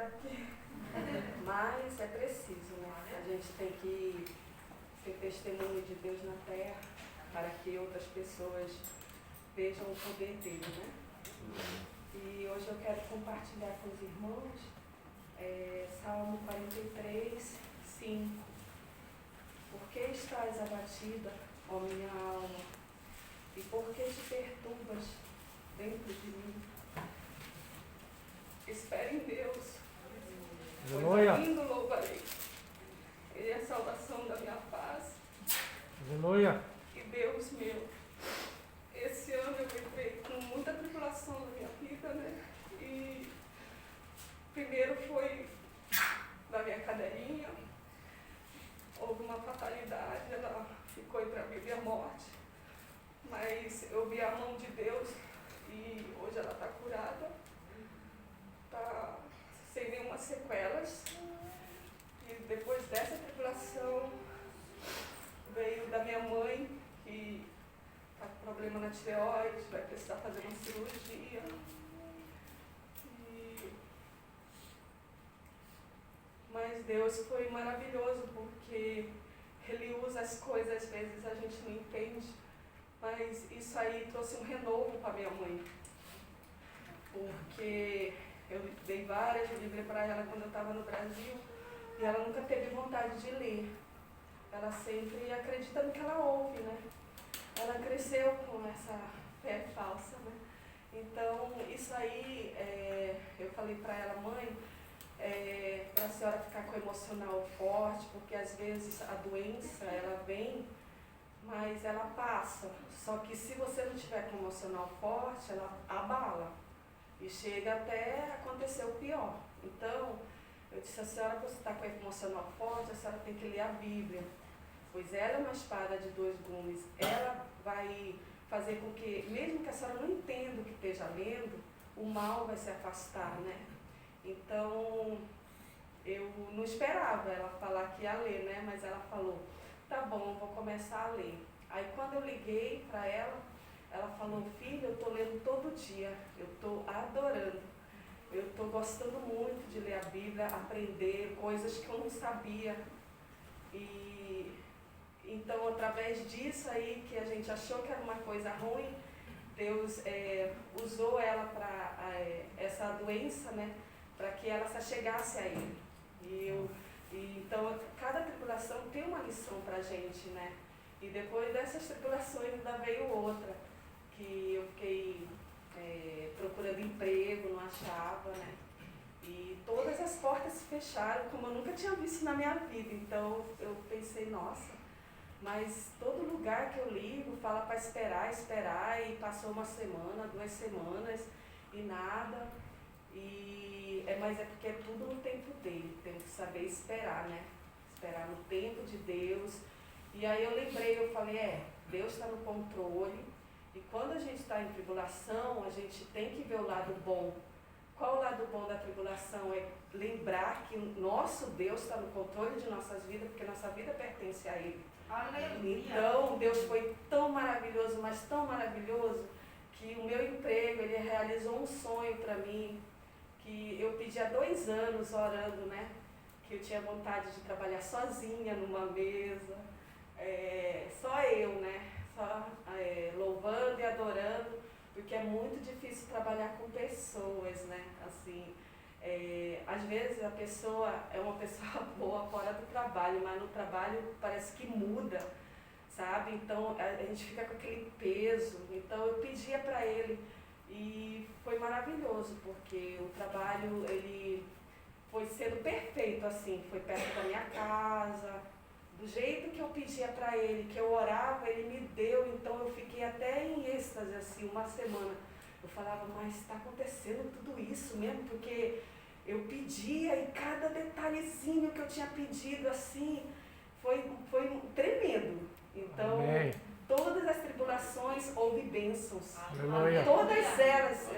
estar aqui. Mas é preciso, né? A gente tem que ser testemunho de Deus na terra para que outras pessoas vejam o poder dele, né? E hoje eu quero compartilhar com os irmãos Salmo 43, 5. Por que estás abatida, ó minha alma? E por que te perturbas dentro de mim? Espere em Deus, pois ainda louvarei. Ele é a salvação da minha paz. Aleluia. E Deus meu, esse ano eu entrei com muita tribulação na minha vida, né? E primeiro foi da minha cadelinha, houve uma fatalidade, ela ficou para vida e a morte. Mas eu vi a mão de Deus e hoje ela está curada, está sem nenhuma sequelas. E depois dessa tribulação veio da minha mãe, que está com problema na tireoide, vai precisar fazer uma cirurgia. Mas Deus foi maravilhoso, porque Ele usa as coisas, às vezes a gente não entende, mas isso aí trouxe um renovo para minha mãe. Porque eu dei várias Bíblias para ela quando eu estava no Brasil, e ela nunca teve vontade de ler. Ela sempre acredita no que ela ouve, né? Ela cresceu com essa fé falsa, né? Então, isso aí, eu falei para ela, mãe, para a senhora ficar com o emocional forte, porque às vezes a doença, ela vem, mas ela passa. Só que se você não tiver com o emocional forte, ela abala. E chega até acontecer o pior. Então, eu disse, a senhora, quando você está com o emocional forte, a senhora tem que ler a Bíblia. Pois ela é uma espada de dois gumes. Ela vai fazer com que, mesmo que a senhora não entenda o que esteja lendo, o mal vai se afastar, né? Então, eu não esperava ela falar que ia ler, né? Mas ela falou, tá bom, vou começar a ler. Aí quando eu liguei para ela, ela falou, filha, eu estou lendo todo dia, eu estou adorando. Eu estou gostando muito de ler a Bíblia, aprender coisas que eu não sabia. E então, através disso aí, que a gente achou que era uma coisa ruim, Deus usou ela para essa doença, né? Para que ela se achegasse a Ele. Então, cada tribulação tem uma lição para a gente, né? E depois dessas tribulações ainda veio outra, que eu fiquei procurando emprego, não achava, né? E todas as portas se fecharam, como eu nunca tinha visto na minha vida. Então, eu pensei, nossa, mas todo lugar que eu ligo fala para esperar, e passou uma semana, 2 semanas, e nada. Mas é porque é tudo no tempo dele, temos que saber esperar, né? Esperar no tempo de Deus. E aí eu lembrei, eu falei, Deus está no controle, e quando a gente está em tribulação, a gente tem que ver o lado bom. Qual o lado bom da tribulação? É lembrar que o nosso Deus está no controle de nossas vidas, porque nossa vida pertence a Ele. Aleluia. Então, Deus foi tão maravilhoso, mas tão maravilhoso, que o meu emprego, Ele realizou um sonho para mim, que eu pedi há 2 anos orando, né? Que eu tinha vontade de trabalhar sozinha numa mesa, só eu, né? Só louvando e adorando, porque é muito difícil trabalhar com pessoas, né? Assim, às vezes a pessoa é uma pessoa boa fora do trabalho, mas no trabalho parece que muda, sabe? Então a gente fica com aquele peso. Então eu pedia para ele, e foi maravilhoso, porque o trabalho ele foi sendo perfeito, assim, foi perto da minha casa, do jeito que eu pedia para ele, que eu orava, ele me deu. Então eu fiquei até em êxtase, assim, uma semana. Eu falava, mas está acontecendo tudo isso mesmo, porque eu pedia e cada detalhezinho que eu tinha pedido, assim, foi tremendo. Então, amém. Todas as tribulações houve bênçãos. Aleluia. Todas elas,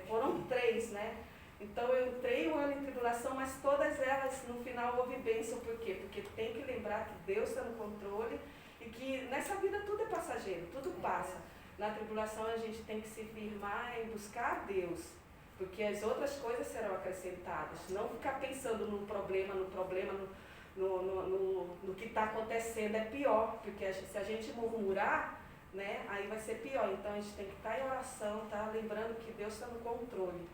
foram 3, né? Então eu entrei 1 ano em tribulação, mas todas elas no final houve bênção. Por quê? Porque tem que lembrar que Deus está no controle e que nessa vida tudo é passageiro, tudo passa. Na tribulação a gente tem que se firmar em buscar Deus, porque as outras coisas serão acrescentadas. Não ficar pensando no problema, no que está acontecendo é pior, porque se a gente murmurar, né, aí vai ser pior. Então a gente tem que estar em oração, tá? Lembrando que Deus está no controle.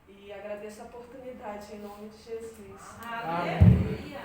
E agradeço a oportunidade em nome de Jesus. Aleluia!